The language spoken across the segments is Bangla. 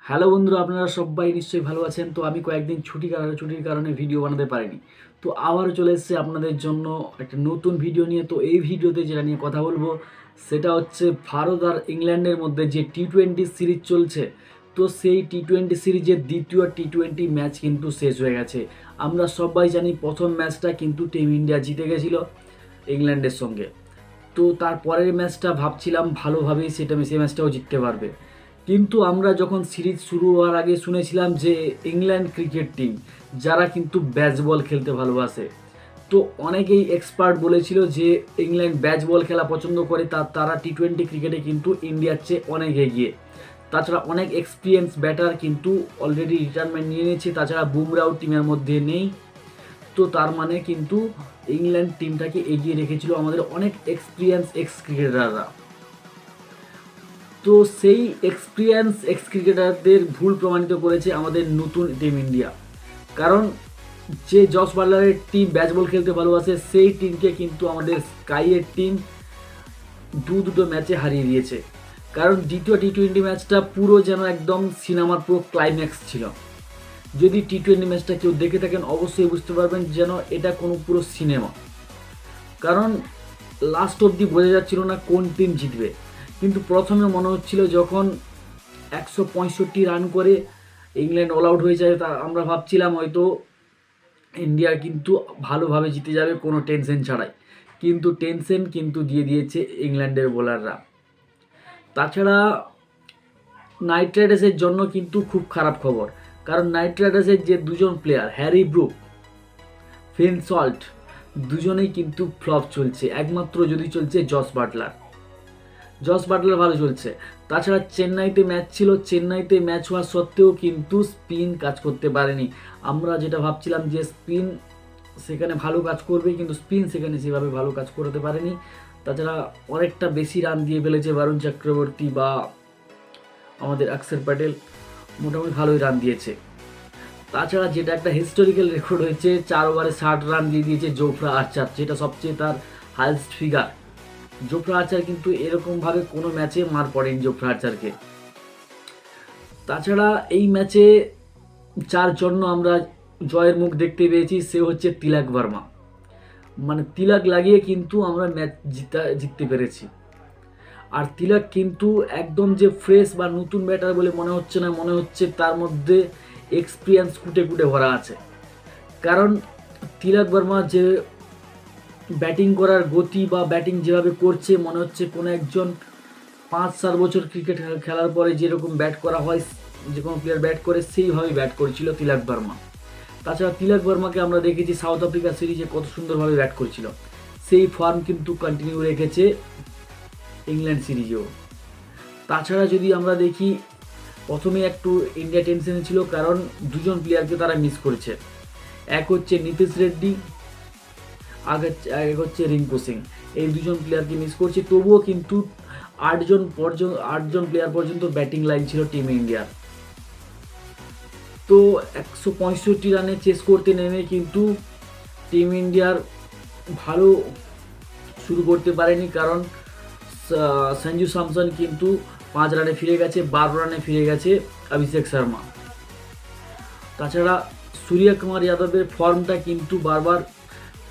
হ্যালো বন্ধুরা, আপনারা সবাই নিশ্চয়ই ভালো আছেন। তো আমি কয়েকদিন ছুটির কারণে ভিডিও বানাতে পারিনি। তো আবারও চলে এসেছে আপনাদের জন্য একটা নতুন ভিডিও নিয়ে। তো এই ভিডিওতে যেটা নিয়ে কথা বলবো সেটা হচ্ছে ভারত আর ইংল্যান্ডের মধ্যে যে টি-20 সিরিজ চলছে। তো সেই টি-20 সিরিজের দ্বিতীয় টি-20 ম্যাচ কিন্তু শেষ হয়ে গেছে। আমরা সবাই জানি প্রথম ম্যাচটা কিন্তু টিম ইন্ডিয়া জিতে গেছিল ইংল্যান্ডের সঙ্গে। তো তার পরের ম্যাচটা ভাবছিলাম ভালোভাবেই সেই ম্যাচটাও জিততে পারবে। কিন্তু আমরা যখন সিরিজ শুরু হওয়ার আগে শুনেছিলাম যে ইংল্যান্ড ক্রিকেট টিম যারা কিন্তু ব্যাট বল খেলতে ভালোবাসে, তো অনেকেই এক্সপার্ট বলেছিল যে ইংল্যান্ড ব্যাট বল খেলা পছন্দ করে, তারা টি-20 ক্রিকেটে কিন্তু ইন্ডিয়ার চেয়ে অনেক এগিয়ে। তাছাড়া অনেক এক্সপিরিয়েন্স ব্যাটার কিন্তু অলরেডি রিটায়ারমেন্ট নিয়ে নিয়েছে। তাছাড়া বুমরাও টিমের মধ্যে নেই। তো তার মানে কিন্তু ইংল্যান্ড টিমটাকে এগিয়ে রেখেছিল আমাদের অনেক এক্সপিরিয়েন্স এক্স ক্রিকেটাররা। তো সেই এক্স ক্রিকেটারদের ভুল প্রমাণিত করেছে আমাদের নতুন টিম ইন্ডিয়া। কারণ যে জস বাটলারের টিম ব্যাট বল খেলতে ভালোবাসে সেই টিমকে কিন্তু আমাদের স্কাইয়ের টিম দুটো ম্যাচে হারিয়ে দিয়েছে। কারণ দ্বিতীয় টি-20 ম্যাচটা পুরো যেন একদম সিনেমার পুরো ক্লাইম্যাক্স ছিল। যদি টি-20 ম্যাচটা কেউ দেখে থাকেন অবশ্যই বুঝতে পারবেন যেন এটা কোনো পুরো সিনেমা। কারণ লাস্ট অবধি বোঝা যাচ্ছিল না কোন টিম জিতবে। কিন্তু প্রথমে মনে হচ্ছিল যখন 165 রান করে ইংল্যান্ড অল আউট হয়ে যায়, তা আমরা ভাবছিলাম হয়তো ইন্ডিয়া কিন্তু ভালোভাবে জিতে যাবে কোনো টেনশন ছাড়াই। কিন্তু টেনশন কিন্তু দিয়ে দিয়েছে ইংল্যান্ডের বোলাররা। তাছাড়া নাইট রাইডার্সের জন্য কিন্তু খুব খারাপ খবর। কারণ নাইট রাইডার্সের যে দুজন প্লেয়ার হ্যারি ব্রুক, ফিন সল্ট, দুজনেই কিন্তু ফ্লপ চলছে। একমাত্র যদি চলছে জস বাটলার ভালো চলছে। তাছাড়া চেন্নাইতে ম্যাচ ছিল, চেন্নাইতে ম্যাচ হওয়া সত্ত্বেও কিন্তু স্পিন কাজ করতে পারেনি। আমরা যেটা ভাবছিলাম যে স্পিন সেখানে ভালো কাজ করবে, কিন্তু স্পিন সেখানে সেভাবে ভালো কাজ করতে পারেনি। তাছাড়া অনেকটা বেশি রান দিয়ে ফেলেছে বরুণ চক্রবর্তী বা আমাদের অক্ষর প্যাটেল, মোটামুটি ভালোই রান দিয়েছে। তাছাড়া যেটা একটা হিস্টোরিক্যাল রেকর্ড হয়েছে, 4 ওভারে 60 রান দিয়ে দিয়েছে জোফরা আর্চার, যেটা সবচেয়ে তার হাইয়েস্ট ফিগার। জোফরা আর্চার কিন্তু এরকমভাবে কোনো ম্যাচে মার পড়েনি জোফরা আর্চারকে। তাছাড়া এই ম্যাচে যার জন্য আমরা জয়ের মুখ দেখতে পেয়েছি সে হচ্ছে তিলক ভার্মা। মানে তিলক লাগিয়ে কিন্তু আমরা ম্যাচ জিততে পেরেছি। আর তিলক কিন্তু একদম যে ফ্রেশ বা নতুন ব্যাটার বলে মনে হচ্ছে না, মনে হচ্ছে তার মধ্যে এক্সপিরিয়েন্স কুটে কুটে ভরা আছে। কারণ তিলক ভার্মা যে ব্যাটিং করার গতি বা ব্যাটিং যেভাবে করছে, মনে হচ্ছে কোনো একজন 5-7 বছর ক্রিকেট খেলার পরে যেরকম ব্যাট করা হয়, যে কোনো প্লেয়ার ব্যাট করে সেইভাবে ব্যাট করেছিল তিলক ভার্মা। তাছাড়া তিলক ভার্মাকে আমরা দেখেছি সাউথ আফ্রিকা সিরিজে কত সুন্দরভাবে ব্যাট করেছিল, সেই ফর্ম কিন্তু কন্টিনিউ রেখেছে ইংল্যান্ড সিরিজেও। তাছাড়া যদি আমরা দেখি, প্রথমে একটু ইন্ডিয়া টেনশনে ছিল কারণ দুজন প্লেয়ারকে তারা মিস করেছে। এক হচ্ছে নীতিশ রেড্ডি, এক হচ্ছে রিঙ্কু সিং। এই দুজন প্লেয়ারকে মিস করছে, তবুও কিন্তু 8জন প্লেয়ার পর্যন্ত ব্যাটিং লাইন ছিল টিম ইন্ডিয়ার। তো 165 রানে চেস করতে নেমে কিন্তু টিম ইন্ডিয়ার ভালো শুরু করতে পারেনি। কারণ সঞ্জু স্যামসন কিন্তু 5 রানে ফিরে গেছে, 12 রানে ফিরে গেছে অভিষেক শর্মা। তাছাড়া সূর্যকুমার যাদবের ফর্মটা কিন্তু বারবার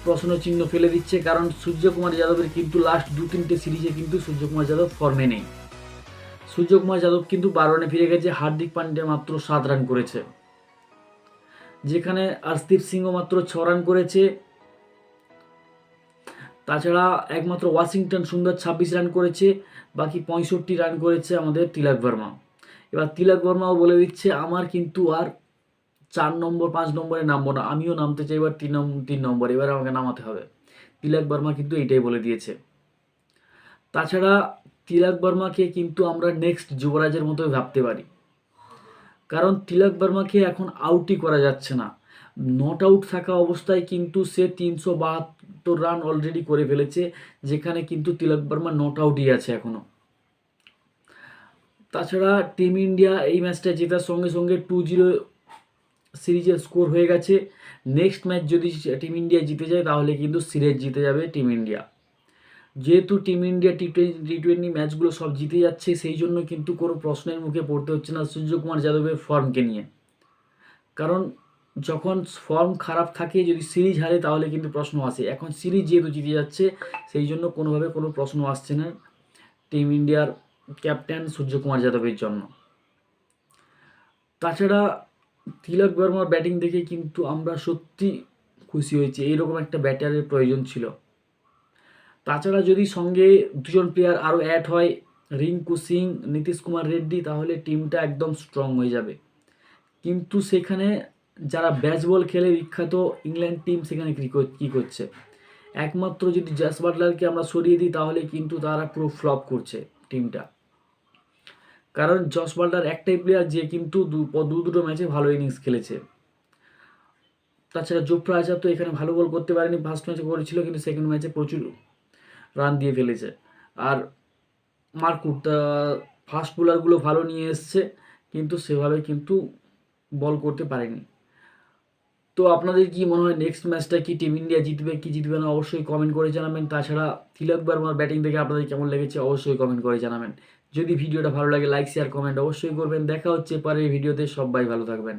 প্রশ্নচিহ্ন ফেলে দিচ্ছে। কারণ সূর্যকুমার যাদবের কিন্তু লাস্ট 2-3টে সিরিজে কিন্তু সূর্যকুমার যাদব ফর্মে নেই। সূর্যকুমার যাদব কিন্তু 12 রানে ফিরে গেছে, হার্দিক পান্ডিয়া মাত্র 7 রান করেছে, যেখানে আর্শদীপ সিংও মাত্র 6 রান করেছে। তাছাড়া একমাত্র ওয়াশিংটন সুন্দর 26 রান করেছে, বাকি 65 রান করেছে আমাদের তিলক ভার্মা। এবার তিলক ভার্মাও বলে দিচ্ছে আমার কিন্তু আর 4 নম্বর 5 নম্বরে নামবো না, আমিও নামতে চাই এবার 3 নম্বর, এবার আমাকে নামাতে হবে। তিলক ভার্মা কিন্তু এইটাই বলে দিয়েছে। তাছাড়া তিলক ভার্মাকে কিন্তু আমরা নেক্সট যুবরাজের মতোই ভাবতে পারি। কারণ তিলক ভার্মাকে এখন আউটই করা যাচ্ছে না। নট আউট থাকা অবস্থায় কিন্তু সে 372 রান অলরেডি করে ফেলেছে, যেখানে কিন্তু তিলক ভার্মা নট আউটই আছে এখনও। তাছাড়া টিম ইন্ডিয়া এই ম্যাচটা জেতার সঙ্গে সঙ্গে 2-0 সিরিজের স্কোর হয়ে গেছে। নেক্সট ম্যাচ যদি টিম ইন্ডিয়া জিতে যায় তাহলে কিন্তু সিরিজ জিতে যাবে টিম ইন্ডিয়া। যেহেতু টিম ইন্ডিয়া টি20 ম্যাচগুলো সব জিতে যাচ্ছে, সেই জন্য কিন্তু কোনো প্রশ্নের মুখে পড়তে হচ্ছে না সূর্যকুমার যাদবের ফর্মকে নিয়ে। কারণ যখন ফর্ম খারাপ থাকে, যদি সিরিজ হারে তাহলে কিন্তু প্রশ্ন আসে। এখন সিরিজ যেহেতু জিতে যাচ্ছে, সেই জন্য কোনোভাবে কোনো প্রশ্ন আসছে না টিম ইন্ডিয়ার ক্যাপ্টেন সূর্যকুমার যাদবের জন্য। তাছাড়া তিলক বর্মার ব্যাটিং দেখে কিন্তু আমরা সত্যি খুশি হয়েছি, এইরকম একটা ব্যাটারের প্রয়োজন ছিল। তাছাড়া যদি সঙ্গে দুজন প্লেয়ার আরও অ্যাড হয়, রিঙ্কু সিং, নীতিশ কুমার রেড্ডি, তাহলে টিমটা একদম স্ট্রং হয়ে যাবে। কিন্তু সেখানে যারা ব্যাট বল খেলে বিখ্যাত ইংল্যান্ড টিম সেখানে কী করছে, একমাত্র যদি জস বাটলারকে আমরা সরিয়ে দিই তাহলে কিন্তু তারা পুরো ফ্লপ করছে টিমটা। কারণ জস বাটলার একটাই প্লেয়ার যে কিন্তু দুটো ম্যাচে ভালো ইনিংস খেলেছে। তাছাড়া জোফ্রা আর্চার তো এখানে ভালো বল করতে পারেনি, ফার্স্ট ম্যাচে করেছিল কিন্তু সেকেন্ড ম্যাচে প্রচুর রান দিয়ে ফেলেছে। আর মার্কুট ফাস্ট বোলারগুলো ভালো নিয়ে এসছে কিন্তু সেভাবে কিন্তু বল করতে পারেনি। তো আপনাদের কি মনে হয় নেক্সট ম্যাচটা কি টিম ইন্ডিয়া জিতবে কি জিতবে না অবশ্যই কমেন্ট করে জানাবেন। তাছাড়া তিলক বর্মার ব্যাটিং দেখে আপনাদের কেমন লেগেছে অবশ্যই কমেন্ট করে জানাবেন। যদি ভিডিওটা ভালো লাগে লাইক শেয়ার কমেন্ট অবশ্যই করবেন। দেখা হচ্ছে পরের ভিডিওতে, সবাই ভালো থাকবেন।